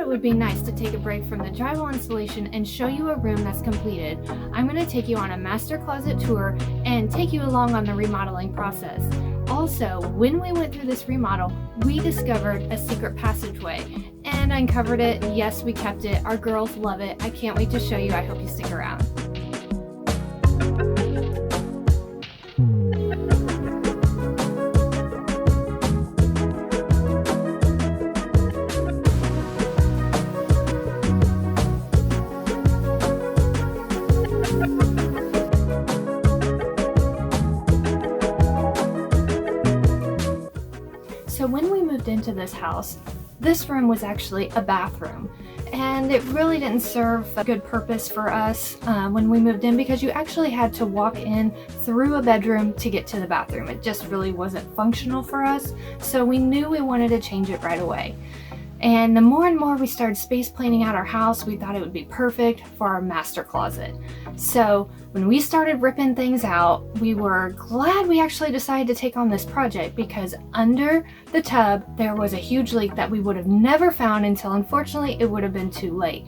it would be nice to take a break from the drywall installation and show you a room that's completed. I'm going to take you on a master closet tour and take you along on the remodeling process. Also, when we went through this remodel, we discovered a secret passageway and uncovered it. Yes, we kept it. Our girls love it. I can't wait to show you. I hope you stick around. So when we moved into this house, this room was actually a bathroom, and it really didn't serve a good purpose for us when we moved in, because you actually had to walk in through a bedroom to get to the bathroom. It just really wasn't functional for us, so we knew we wanted to change it right away. And the more and more we started space planning out our house, we thought it would be perfect for our master closet. So when we started ripping things out, we were glad we actually decided to take on this project, because under the tub there was a huge leak that we would have never found until, unfortunately, it would have been too late.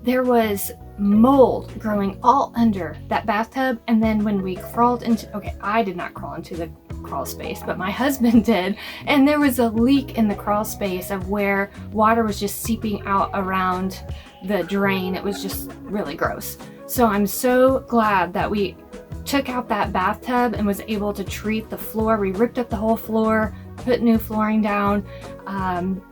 There was mold growing all under that bathtub, and then when we crawled into, I did not crawl into the crawl space, but my husband did, and there was a leak in the crawl space of where water was just seeping out around the drain. It was just really gross. So I'm so glad that we took out that bathtub and was able to treat the floor. We ripped up the whole floor, put new flooring down,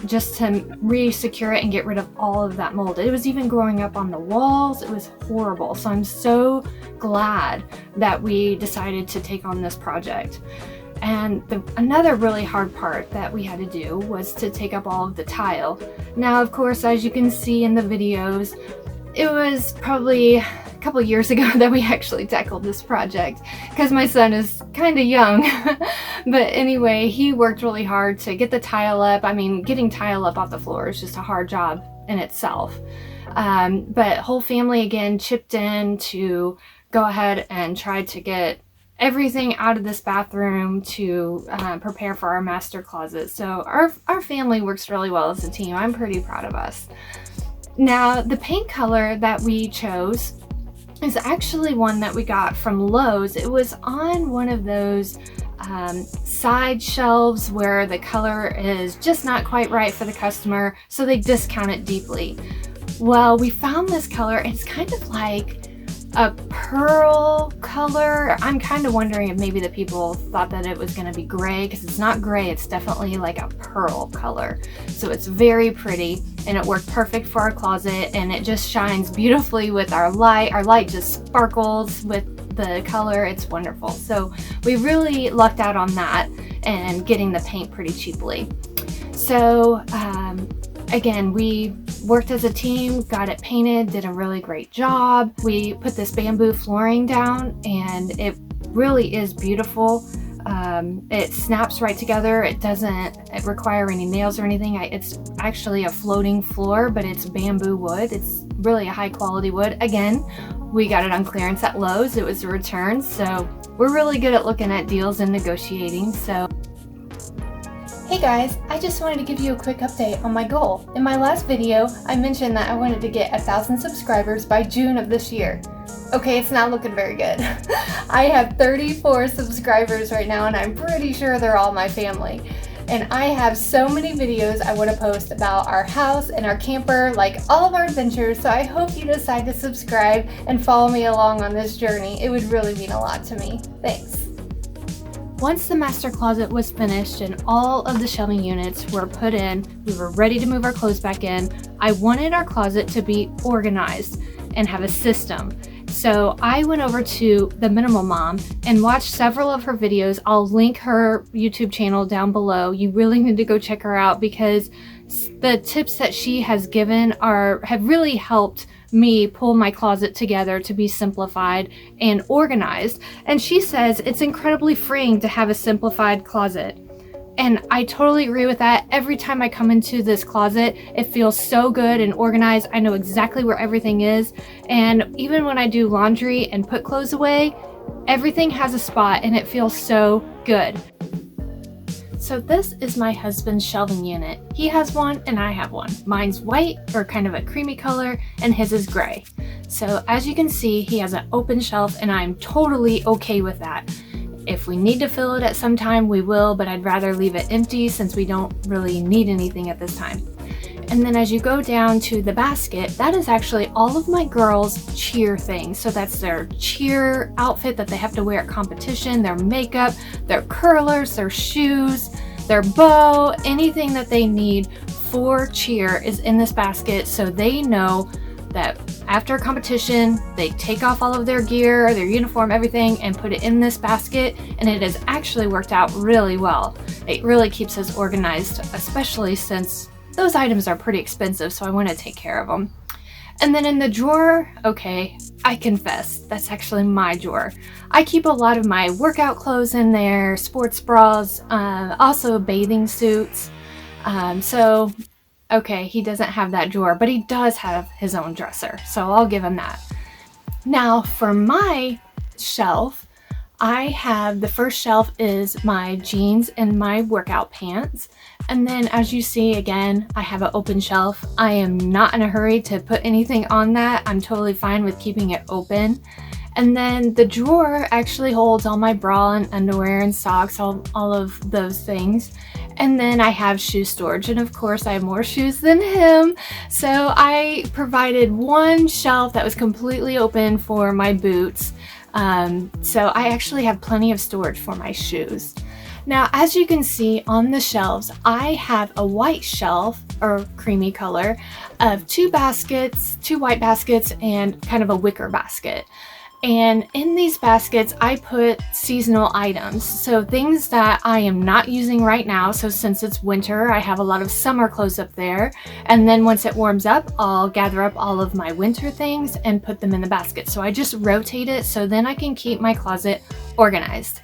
just to re-secure it and get rid of all of that mold. It was even growing up on the walls. It was horrible. So I'm so glad that we decided to take on this project. And another really hard part that we had to do was to take up all of the tile. Now, of course, as you can see in the videos, it was probably a couple years ago that we actually tackled this project, because my son is kind of young. But anyway, he worked really hard to get the tile up. I mean, getting tile up off the floor is just a hard job in itself. But whole family again chipped in to go ahead and try to get everything out of this bathroom to prepare for our master closet. So our family works really well as a team. I'm pretty proud of us. Now, the paint color that we chose is actually one that we got from Lowe's. It was on one of those side shelves where the color is just not quite right for the customer, so they discount it deeply. Well, we found this color, and it's kind of like a pearl color. I'm kind of wondering if maybe the people thought that it was going to be gray, because it's not gray. It's definitely like a pearl color. So it's very pretty, and it worked perfect for our closet, and it just shines beautifully with our light. Our light just sparkles with the color. It's wonderful. So we really lucked out on that and getting the paint pretty cheaply. So again, we worked as a team, got it painted, did a really great job. We put this bamboo flooring down, and it really is beautiful. It snaps right together. It doesn't require any nails or anything. It's actually a floating floor, but it's bamboo wood. It's really a high quality wood. Again, we got it on clearance at Lowe's. It was a return, so we're really good at looking at deals and negotiating. So hey guys, I just wanted to give you a quick update on my goal. In my last video, I mentioned that I wanted to get 1,000 subscribers by June of this year. Okay, it's not looking very good. I have 34 subscribers right now, and I'm pretty sure they're all my family. And I have so many videos I want to post about our house and our camper, like all of our adventures, so I hope you decide to subscribe and follow me along on this journey. It would really mean a lot to me. Thanks. Once the master closet was finished and all of the shelving units were put in, we were ready to move our clothes back in. I wanted our closet to be organized and have a system. So I went over to the Minimal Mom and watched several of her videos. I'll link her YouTube channel down below. You really need to go check her out, because the tips that she has given have really helped me pull my closet together to be simplified and organized. And she says it's incredibly freeing to have a simplified closet. And I totally agree with that. Every time I come into this closet, it feels so good and organized. I know exactly where everything is. And even when I do laundry and put clothes away, everything has a spot, and it feels so good. So this is my husband's shelving unit. He has one and I have one. Mine's white, or kind of a creamy color, and his is gray. So as you can see, he has an open shelf and I'm totally okay with that. If we need to fill it at some time, we will, but I'd rather leave it empty since we don't really need anything at this time. And then as you go down to the basket, that is actually all of my girls' cheer things. So that's their cheer outfit that they have to wear at competition, their makeup, their curlers, their shoes, their bow, anything that they need for cheer is in this basket, so they know that after a competition, they take off all of their gear, their uniform, everything, and put it in this basket, and it has actually worked out really well. It really keeps us organized, especially since those items are pretty expensive, so I want to take care of them. And then in the drawer, okay, I confess, that's actually my drawer. I keep a lot of my workout clothes in there, sports bras, also bathing suits. So, okay, he doesn't have that drawer, but he does have his own dresser, so I'll give him that. Now, for my shelf, I have, the first shelf is my jeans and my workout pants. And then as you see, again, I have an open shelf. I am not in a hurry to put anything on that. I'm totally fine with keeping it open. And then the drawer actually holds all my bra and underwear and socks, all of those things. And then I have shoe storage, and of course I have more shoes than him. So I provided one shelf that was completely open for my boots. So I actually have plenty of storage for my shoes. Now, as you can see on the shelves, I have a white shelf, or creamy color, of two baskets, two white baskets, and kind of a wicker basket. And in these baskets, I put seasonal items. So things that I am not using right now. So since it's winter, I have a lot of summer clothes up there. And then once it warms up, I'll gather up all of my winter things and put them in the basket. So I just rotate it so then I can keep my closet organized.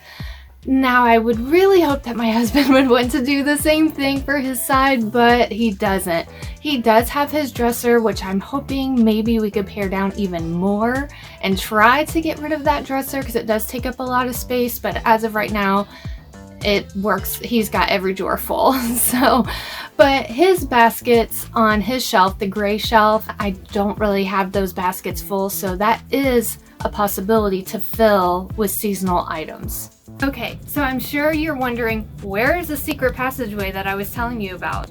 Now, I would really hope that my husband would want to do the same thing for his side, but he doesn't. He does have his dresser, which I'm hoping maybe we could pare down even more and try to get rid of that dresser because it does take up a lot of space, but as of right now, it works. He's got every drawer full. So, but his baskets on his shelf, the gray shelf, I don't really have those baskets full, so that is a possibility to fill with seasonal items. Okay, so I'm sure you're wondering, where is the secret passageway that I was telling you about?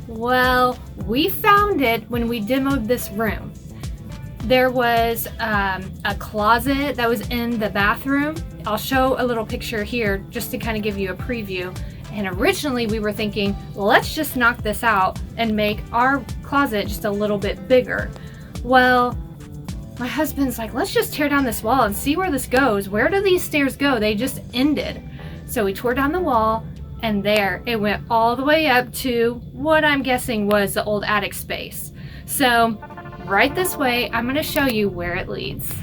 Well, we found it when we demoed this room. There was a closet that was in the bathroom. I'll show a little picture here just to kind of give you a preview. And originally we were thinking, let's just knock this out and make our closet just a little bit bigger. Well, my husband's like, let's just tear down this wall and see where this goes. Where do these stairs go? They just ended. So we tore down the wall, and there it went all the way up to what I'm guessing was the old attic space. So right this way, I'm going to show you where it leads.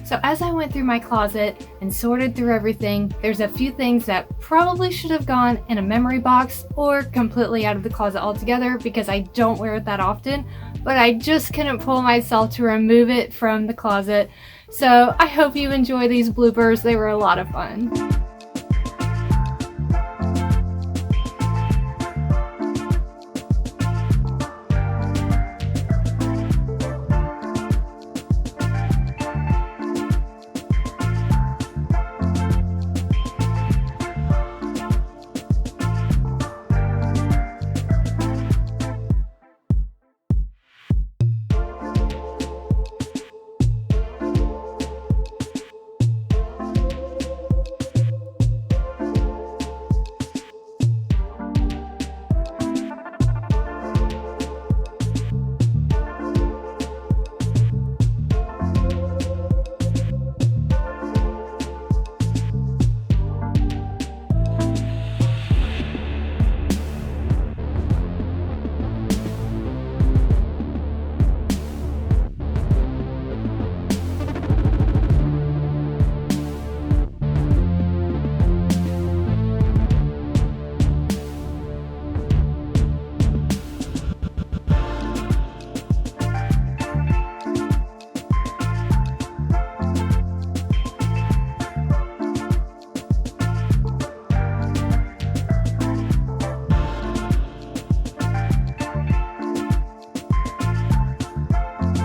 So as I went through my closet and sorted through everything, there's a few things that probably should have gone in a memory box or completely out of the closet altogether because I don't wear it that often, but I just couldn't pull myself to remove it from the closet. So I hope you enjoy these bloopers. They were a lot of fun.